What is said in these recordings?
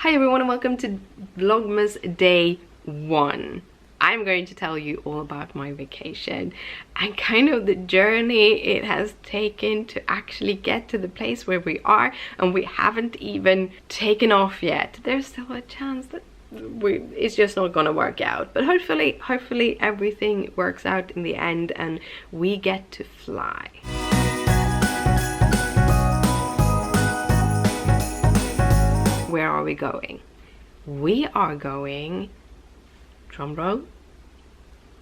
Hi everyone and welcome to Vlogmas day 1. I'm going to tell you all about my vacation and kind of the journey it has taken to actually get to the place where we are, and we haven't even taken off yet. There's still a chance that it's just not gonna work out, but hopefully everything works out in the end and we get to fly. Where are we going? We are going, drumroll,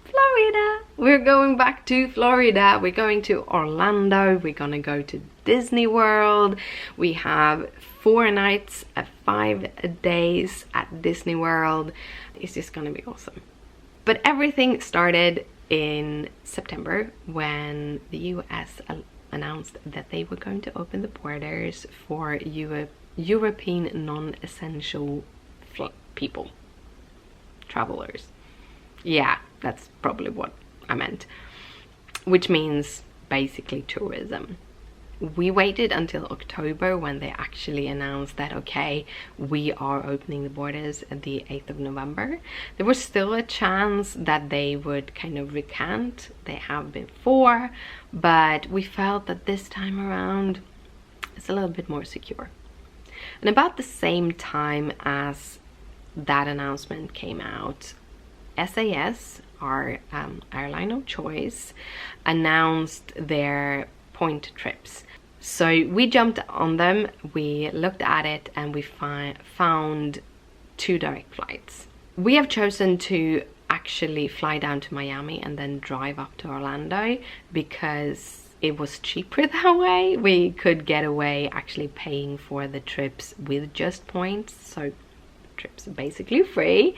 Florida. We're going back to Florida. We're going to Orlando. We're gonna go to Disney World. We have 4 nights at 5 days at Disney World. It's just gonna be awesome. But everything started in September when the US announced that they were going to open the borders for European non-essential people, travelers. Yeah, that's probably what I meant, which means basically tourism. We waited until October when they actually announced that, okay, we are opening the borders at the 8th of November. There was still a chance that they would kind of recant. They have before, but we felt that this time around it's a little bit more secure. And about the same time as that announcement came out, SAS, our airline of choice, announced their point trips. So we jumped on them, we looked at it, and we found 2 direct flights. We have chosen to actually fly down to Miami and then drive up to Orlando because it was cheaper that way. We could get away actually paying for the trips with just points, so trips are basically free.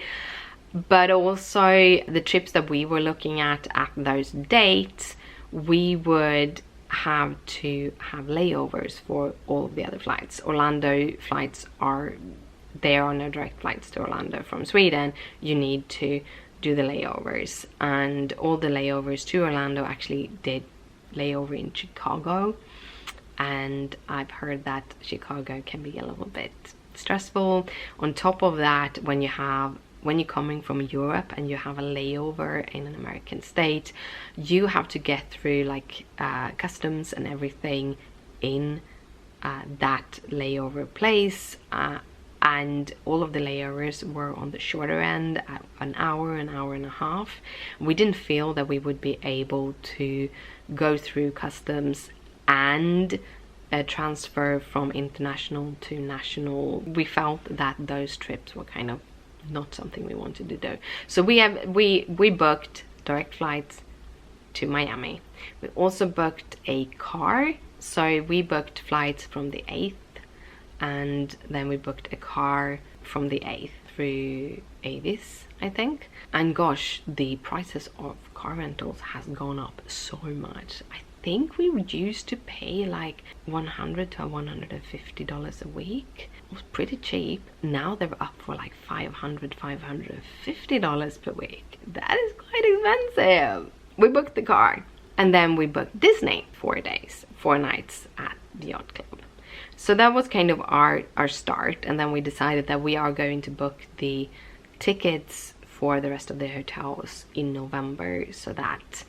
But also the trips that we were looking at those dates, we would have to have layovers for all of the other flights. Orlando flights there are no direct flights to Orlando from Sweden. You need to do the layovers, and all the layovers to Orlando actually did layover in Chicago, and I've heard that Chicago can be a little bit stressful. On top of that, when you're coming from Europe and you have a layover in an American state, you have to get through like customs and everything in that layover place, and all of the layovers were on the shorter end at an hour and a half. We didn't feel that we would be able to go through customs and transfer from international to national. We felt that those trips were kind of not something we wanted to do. So we booked direct flights to Miami. We also booked a car. So we booked flights from the 8th, and then we booked a car from the 8th through Avis, I think. And gosh, the prices of car rentals has gone up so much. I think we used to pay like $100 to $150 a week. It was pretty cheap. Now they're up for like $500, $550 per week. That is quite expensive. We booked the car, and then we booked Disney 4 days, 4 nights at the yacht club. So that was kind of our start, and then we decided that we are going to book the tickets for the rest of the hotels in November, so that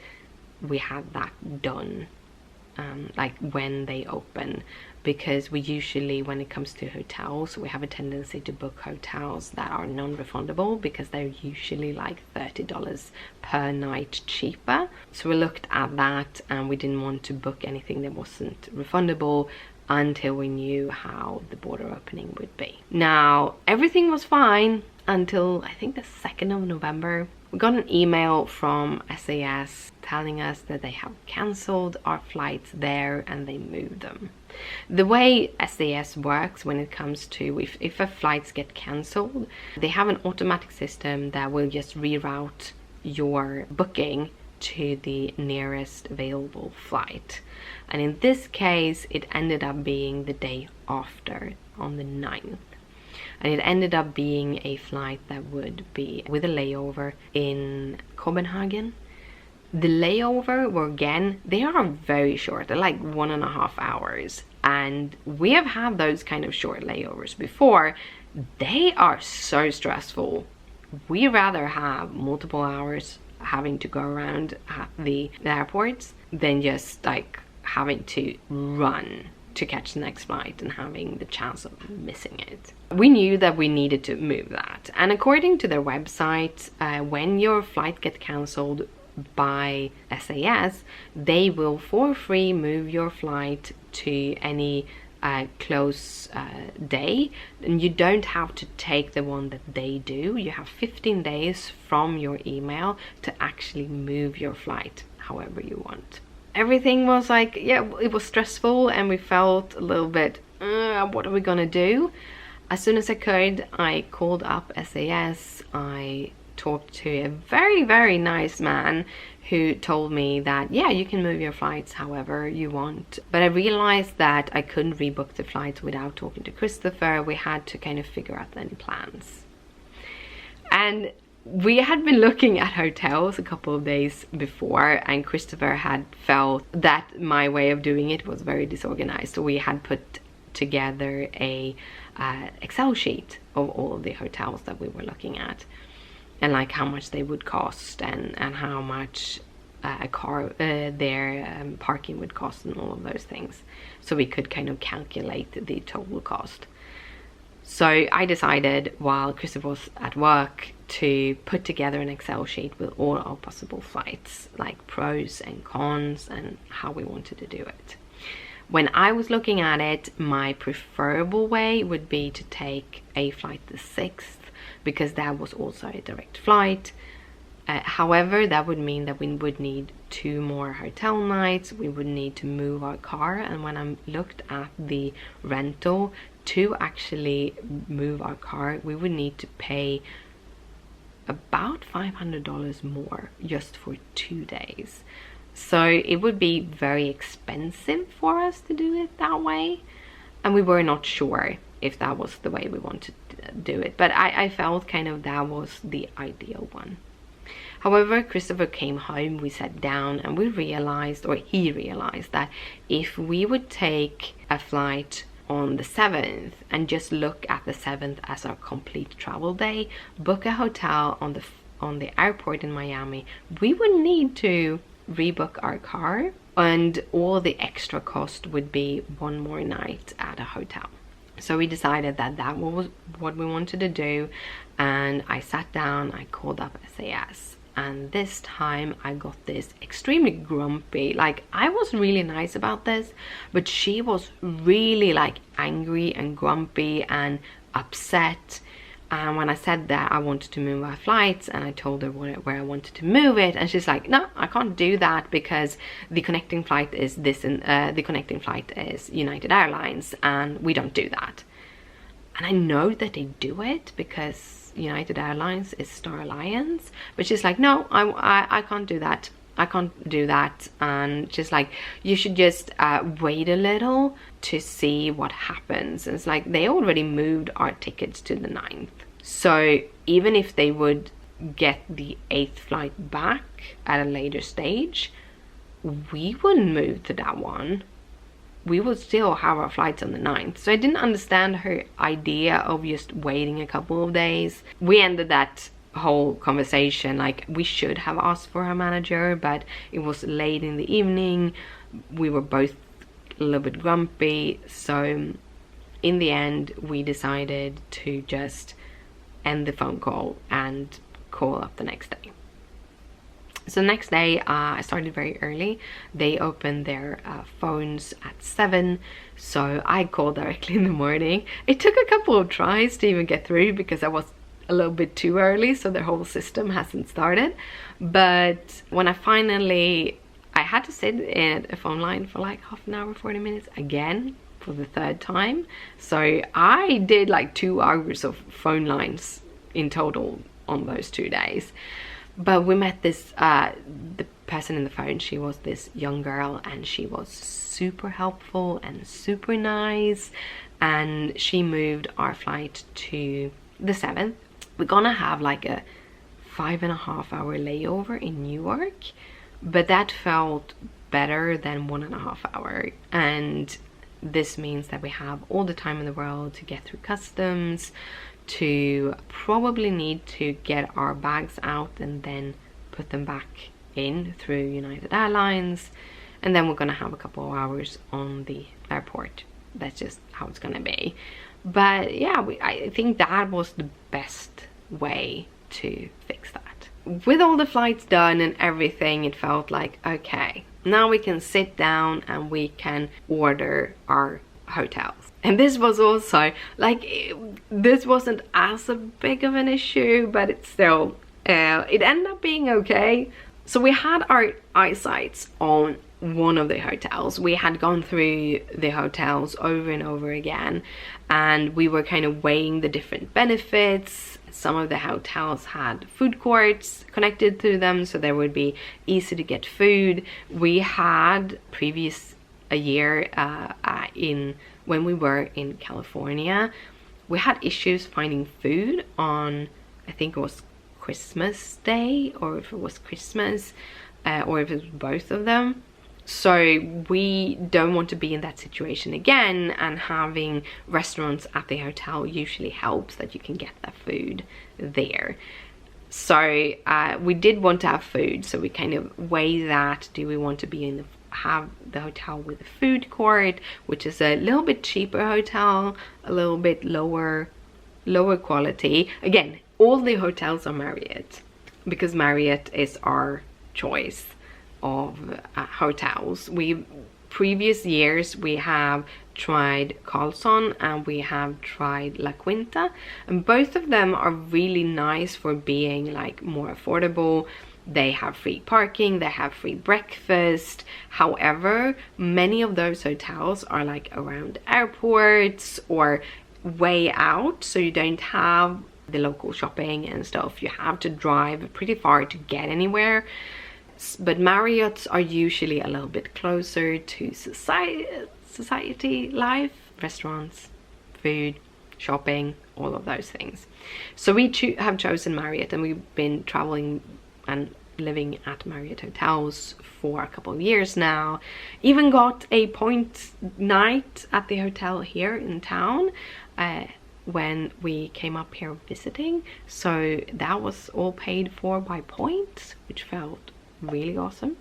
we have that done like when they open, because we usually, when it comes to hotels, we have a tendency to book hotels that are non-refundable because they're usually like $30 per night cheaper. So we looked at that and we didn't want to book anything that wasn't refundable until we knew how the border opening would be. Now, everything was fine until I think the 2nd of November. We got an email from SAS telling us that they have cancelled our flights there and they moved them. The way SAS works when it comes to if a flights get cancelled, they have an automatic system that will just reroute your booking to the nearest available flight. And in this case, it ended up being the day after, on the 9th. And it ended up being a flight that would be with a layover in Copenhagen. The layover were, again, they are very short. They're like 1.5 hours. And we have had those kind of short layovers before. they are so stressful. We rather have multiple hours having to go around at the airports than just like having to run to catch the next flight and having the chance of missing it. We knew that we needed to move that, and according to their website, when your flight gets cancelled by SAS, they will for free move your flight to any close day, and you don't have to take the one that they do. You have 15 days from your email to actually move your flight however you want. Everything was like, yeah, it was stressful, and we felt a little bit, what are we gonna do? As soon as I could, I called up SAS. I talked to a very, very nice man who told me that, yeah, you can move your flights however you want. But I realized that I couldn't rebook the flights without talking to Christopher. We had to kind of figure out any plans. And we had been looking at hotels a couple of days before, and Christopher had felt that my way of doing it was very disorganized. So we had put together a Excel sheet of all of the hotels that we were looking at, and like how much they would cost, and how much a car their parking would cost, and all of those things, so we could kind of calculate the total cost. So I decided, while Christopher was at work, to put together an Excel sheet with all our possible flights, like pros and cons, and how we wanted to do it. When I was looking at it, my preferable way would be to take a flight the 6th, because that was also a direct flight. However, that would mean that we would need 2 more hotel nights. We would need to move our car, and when I looked at the rental to actually move our car, we would need to pay about $500 more just for 2 days. So it would be very expensive for us to do it that way, and we were not sure if that was the way we wanted to do it, but I felt kind of that was the ideal one. However, Christopher came home, we sat down, and we realized, or he realized, that if we would take a flight on the 7th and just look at the 7th as our complete travel day, book a hotel on the airport in Miami, we would need to rebook our car, and all the extra cost would be 1 more night at a hotel. So we decided that that was what we wanted to do, and I sat down, I called up SAS, and this time I got this extremely grumpy, like I was really nice about this, but she was really like angry and grumpy and upset. And when I said that I wanted to move our flights, and I told her where I wanted to move it, and she's like, no, I can't do that because the connecting flight is this, and the connecting flight is United Airlines, and we don't do that. And I know that they do it because United Airlines is Star Alliance, but she's like, no, I can't do that. I can't do that. And she's like, you should just wait a little to see what happens. And it's like, they already moved our tickets to the 9th. So even if they would get the 8th flight back at a later stage, we wouldn't move to that one. We would still have our flights on the 9th. So I didn't understand her idea of just waiting a couple of days. We ended that whole conversation like we should have asked for our manager, but it was late in the evening. We were both a little bit grumpy, so in the end we decided to just end the phone call and call up the next day. So next day I started very early. They opened their phones at 7, so I called directly in the morning. It took a couple of tries to even get through because I was a little bit too early, so their whole system hasn't started. But when I had to sit in a phone line for like half an hour, 40 minutes again for the 3rd time. So I did like 2 hours of phone lines in total on those 2 days. But we met this the person in the phone. She was this young girl, and she was super helpful and super nice, and she moved our flight to the 7th. We're gonna have like a 5.5-hour layover in Newark, but that felt better than 1.5 hour. And this means that we have all the time in the world to get through customs, to probably need to get our bags out and then put them back in through United Airlines, and then we're gonna have a couple of hours on the airport. That's just how it's gonna be. But yeah, I think that was the best way to fix that. With all the flights done and everything, it felt like, okay, now we can sit down and we can order our hotels. And this was also like, this wasn't as a big of an issue, but it's still, it ended up being okay. So we had our eyesights on one of the hotels. We had gone through the hotels over and over again, and we were kind of weighing the different benefits. Some of the hotels had food courts connected to them, so there would be easy to get food. We had a year when we were in California, we had issues finding food on, I think it was Christmas Day, or if it was Christmas, or if it was both of them. So we don't want to be in that situation again, and having restaurants at the hotel usually helps that you can get that food there. So we did want to have food, so we kind of weigh that. Do we want to be have the hotel with a food court, which is a little bit cheaper hotel, a little bit lower quality? Again, all the hotels are Marriott, because Marriott is our choice of hotels. Previous years we have tried Carlson and we have tried La Quinta, and both of them are really nice for being like more affordable. They have free parking, they have free breakfast. However, many of those hotels are like around airports or way out, so you don't have the local shopping and stuff. You have to drive pretty far to get anywhere. But Marriotts are usually a little bit closer to society life, restaurants, food, shopping, all of those things. So we have chosen Marriott, and we've been traveling and living at Marriott hotels for a couple of years now. Even got a point night at the hotel here in town when we came up here visiting, so that was all paid for by points, which felt really awesome.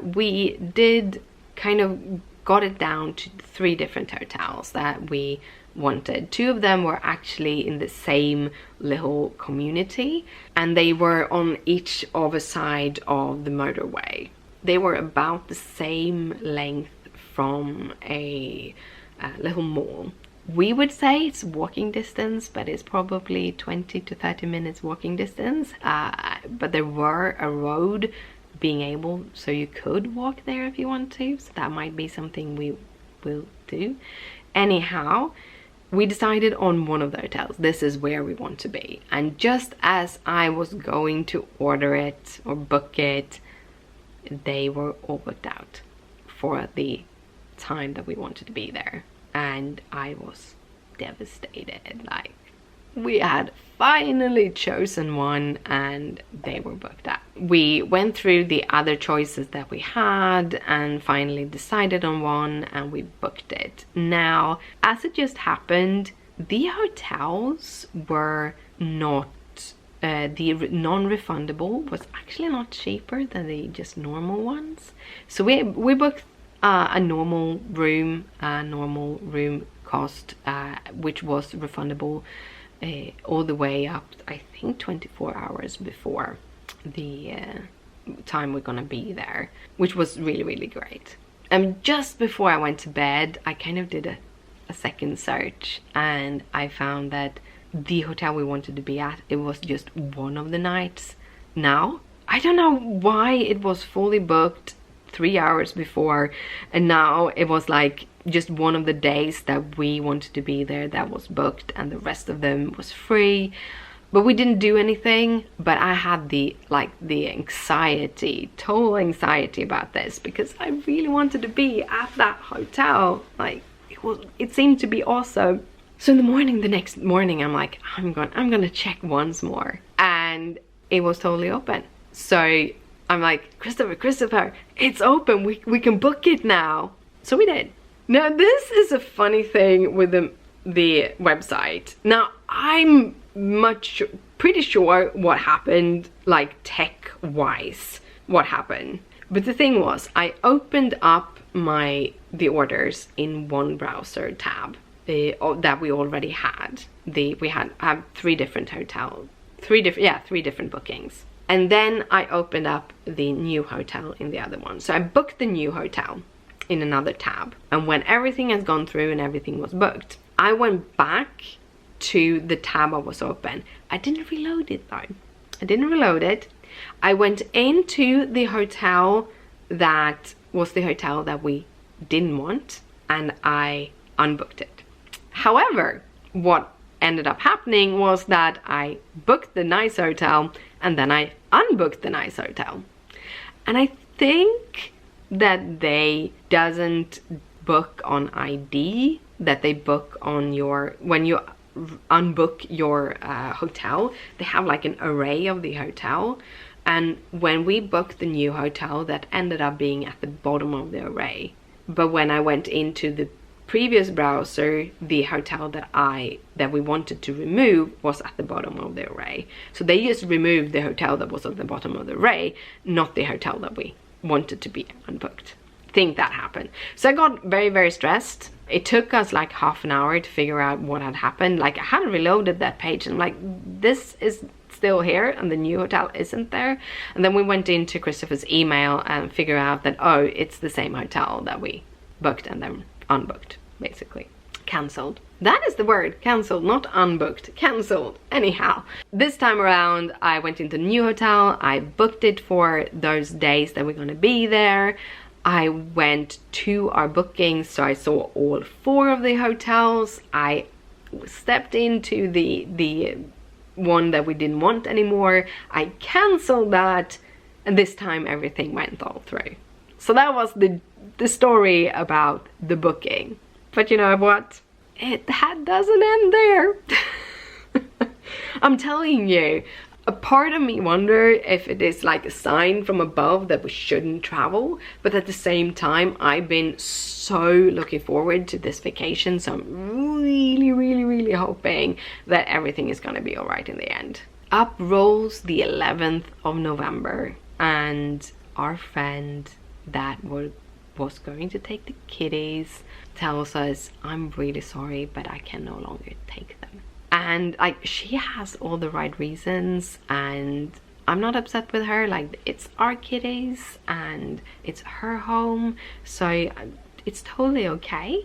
We did kind of got it down to 3 different hotels that we wanted. 2 of them were actually in the same little community, and they were on each of a side of the motorway. They were about the same length from a little mall. We would say it's walking distance, but it's probably 20 to 30 minutes walking distance. But there were a road being able, so you could walk there if you want to. So that might be something we will do. Anyhow, we decided on one of the hotels. This is where we want to be. And just as I was going to order it or book it, they were all booked out for the time that we wanted to be there. And I was devastated. Like, we had finally chosen one and they were booked out. We went through the other choices that we had and finally decided on one, and we booked it. Now, as it just happened, the hotels were not the non-refundable was actually not cheaper than the just normal ones. So we booked a normal room cost, which was refundable all the way up, I think, 24 hours before the time we're gonna be there, which was really, really great. And just before I went to bed, I kind of did a second search, and I found that the hotel we wanted to be at, it was just one of the nights. Now, I don't know why it was fully booked 3 hours before, and now it was like just one of the days that we wanted to be there that was booked, and the rest of them was free. But we didn't do anything. But I had the anxiety, total anxiety about this, because I really wanted to be at that hotel. Like, it seemed to be awesome. So in the morning, the next morning, I'm like, I'm gonna check once more, and it was totally open. So I'm like, Christopher, it's open, we can book it now. So we did. Now this is a funny thing with the website. Now I'm pretty sure what happened, like tech wise, what happened. But the thing was, I opened up the orders in one browser tab that we already had. We have three different bookings. And then I opened up the new hotel in the other one. So I booked the new hotel in another tab. And when everything has gone through and everything was booked, I went back to the tab I was open. I didn't reload it though. I didn't reload it. I went into the hotel that was the hotel that we didn't want, and I unbooked it. However, what ended up happening was that I booked the nice hotel and then I unbooked the nice hotel. And I think that they doesn't book on ID, that they book on when you unbook your hotel, they have like an array of the hotel. And when we booked the new hotel, that ended up being at the bottom of the array. But when I went into the previous browser, the hotel that we wanted to remove was at the bottom of the array. So they just removed the hotel that was at the bottom of the array, not the hotel that we wanted to be unbooked. I think that happened. So I got very, very stressed. It took us like half an hour to figure out what had happened. Like I had reloaded that page and I'm like, this is still here and the new hotel isn't there. And then we went into Christopher's email and figured out that, oh, it's the same hotel that we booked and then unbooked, basically. Cancelled. That is the word, cancelled, not unbooked, cancelled. Anyhow, this time around I went into the new hotel. I booked it for those days that we're gonna be there. I went to our bookings, so I saw all 4 of the hotels. I stepped into the one that we didn't want anymore. I cancelled that, and this time everything went all through. So that was the story about the booking. But you know what? That doesn't end there. I'm telling you, a part of me wonder if it is like a sign from above that we shouldn't travel, but at the same time I've been so looking forward to this vacation, so I'm really, really, really hoping that everything is gonna be all right in the end. Up rolls the 11th of November, and our friend that was going to take the kitties tells us, I'm really sorry, but I can no longer take them. And like, she has all the right reasons, and I'm not upset with her. Like, it's our kitties and it's her home, so it's totally okay.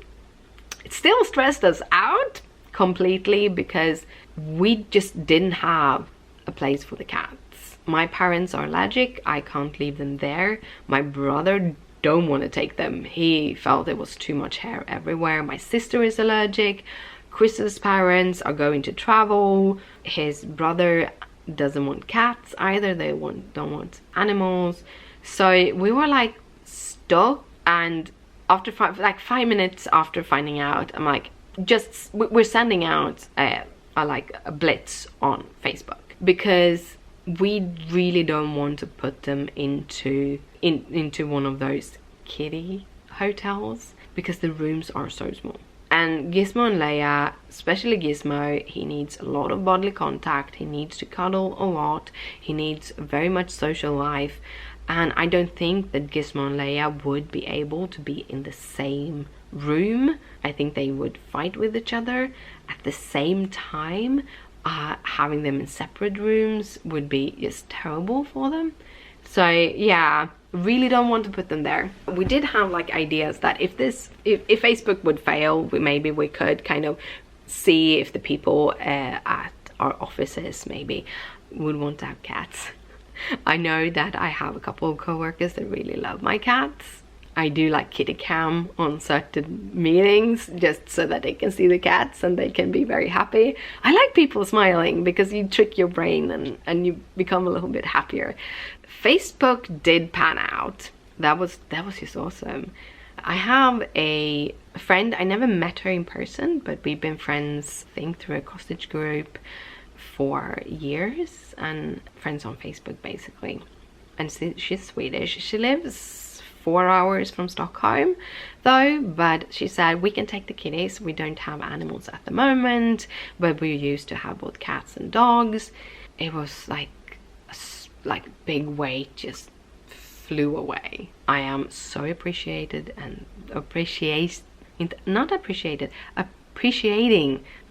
It still stressed us out completely because we just didn't have a place for the cats. My parents are allergic, I can't leave them there. My brother don't want to take them. He felt it was too much hair everywhere. My sister is allergic. Chris's parents are going to travel. His brother doesn't want cats either. They don't want animals. So we were like stuck, and after 5 minutes after finding out, I'm like, we're sending out a blitz on Facebook, because we really don't want to put them into one of those kiddie hotels, because the rooms are so small. And Gizmo and Leia, especially Gizmo, he needs a lot of bodily contact, he needs to cuddle a lot, he needs very much social life, and I don't think that Gizmo and Leia would be able to be in the same room. I think they would fight with each other. At the same time, having them in separate rooms would be just terrible for them. So yeah, really don't want to put them there. We did have like ideas that if Facebook would fail, maybe we could kind of see if the people at our offices maybe would want to have cats. I know that I have a couple of co-workers that really love my cats. I do like kitty cam on certain meetings just so that they can see the cats and they can be very happy. I like people smiling because you trick your brain and you become a little bit happier. Facebook did pan out. That was just awesome. I have a friend, I never met her in person, but we've been friends, I think, through a cottage group for years, and friends on Facebook basically. And she's Swedish. She lives 4 hours from Stockholm though, but she said we can take the kitties. We don't have animals at the moment, but we used to have both cats and dogs. It was like big weight just flew away. I am so appreciating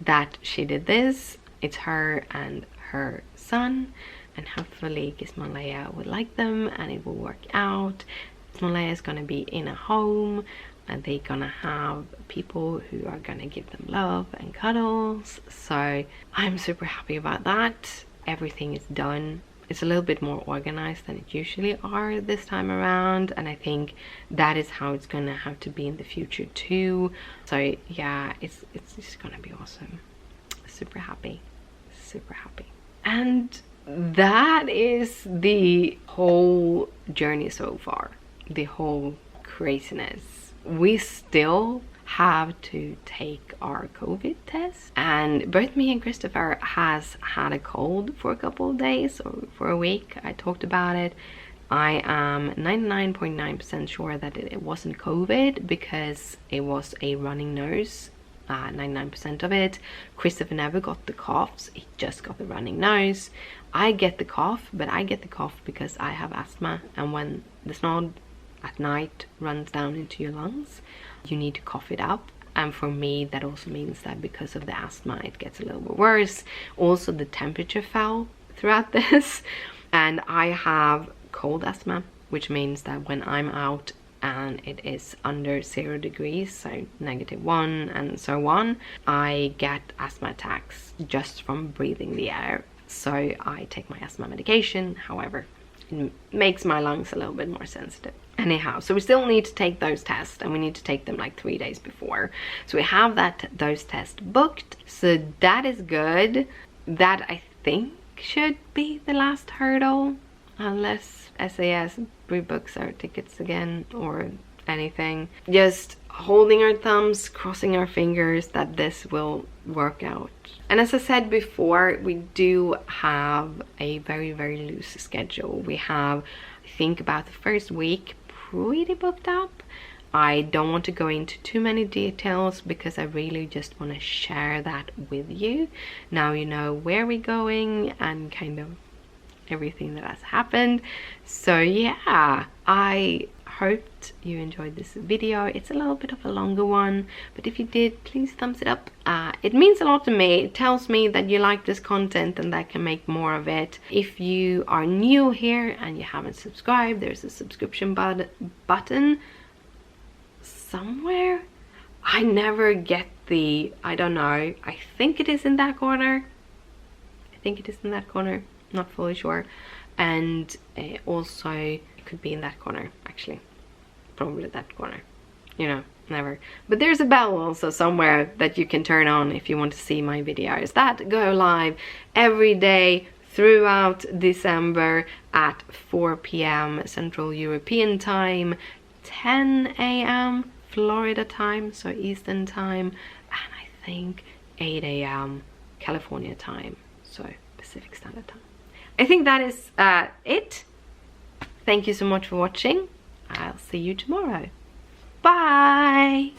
that she did this. It's her and her son, and hopefully Gizmo will like them and it will work out. Gizmo is gonna be in a home and they're gonna have people who are gonna give them love and cuddles. So I'm super happy about that. Everything is done. It's a little bit more organized than it usually are this time around, and I think that is how it's gonna have to be in the future too. So yeah, it's just gonna be awesome. Super happy, super happy. And that is the whole journey so far, the whole craziness. We still have to take our COVID test, and both me and Christopher has had a cold for a couple of days or for a week. I talked about it. I am 99.9% sure that it wasn't COVID because it was a running nose, 99% of it. Christopher never got the coughs, he just got the running nose. I get the cough, but I get the cough because I have asthma, and when the snot at night runs down into your lungs, you need to cough it up. And for me, that also means that because of the asthma, it gets a little bit worse. Also, the temperature fell throughout this, and I have cold asthma, which means that when I'm out and it is under 0 degrees, so -1 and so on, I get asthma attacks just from breathing the air. So I take my asthma medication. However, it makes my lungs a little bit more sensitive. Anyhow, so we still need to take those tests, and we need to take them like 3 days before. So we have those tests booked, so that is good. That I think should be the last hurdle, unless SAS rebooks our tickets again or anything. Just holding our thumbs, crossing our fingers that this will work out. And as I said before, we do have a very, very loose schedule. We have, I think, about the first week pretty booked up. I don't want to go into too many details because I really just want to share that with you. Now you know where we're going and kind of everything that has happened. So yeah, I hoped you enjoyed this video. It's a little bit of a longer one, but if you did, please thumbs it up. It means a lot to me. It tells me that you like this content and that I can make more of it. If you are new here and you haven't subscribed, there's a subscription button somewhere. I never get the, I don't know, I think it is in that corner. I think it is in that corner, not fully sure. And also it could be in that corner, actually. Probably that corner, you know, never. But there's a bell also somewhere that you can turn on if you want to see my videos that go live every day throughout December at 4 p.m. Central European time, 10 a.m. Florida time, so Eastern time, and I think 8 a.m. California time, so Pacific Standard Time. I think that is it. Thank you so much for watching. I'll see you tomorrow. Bye!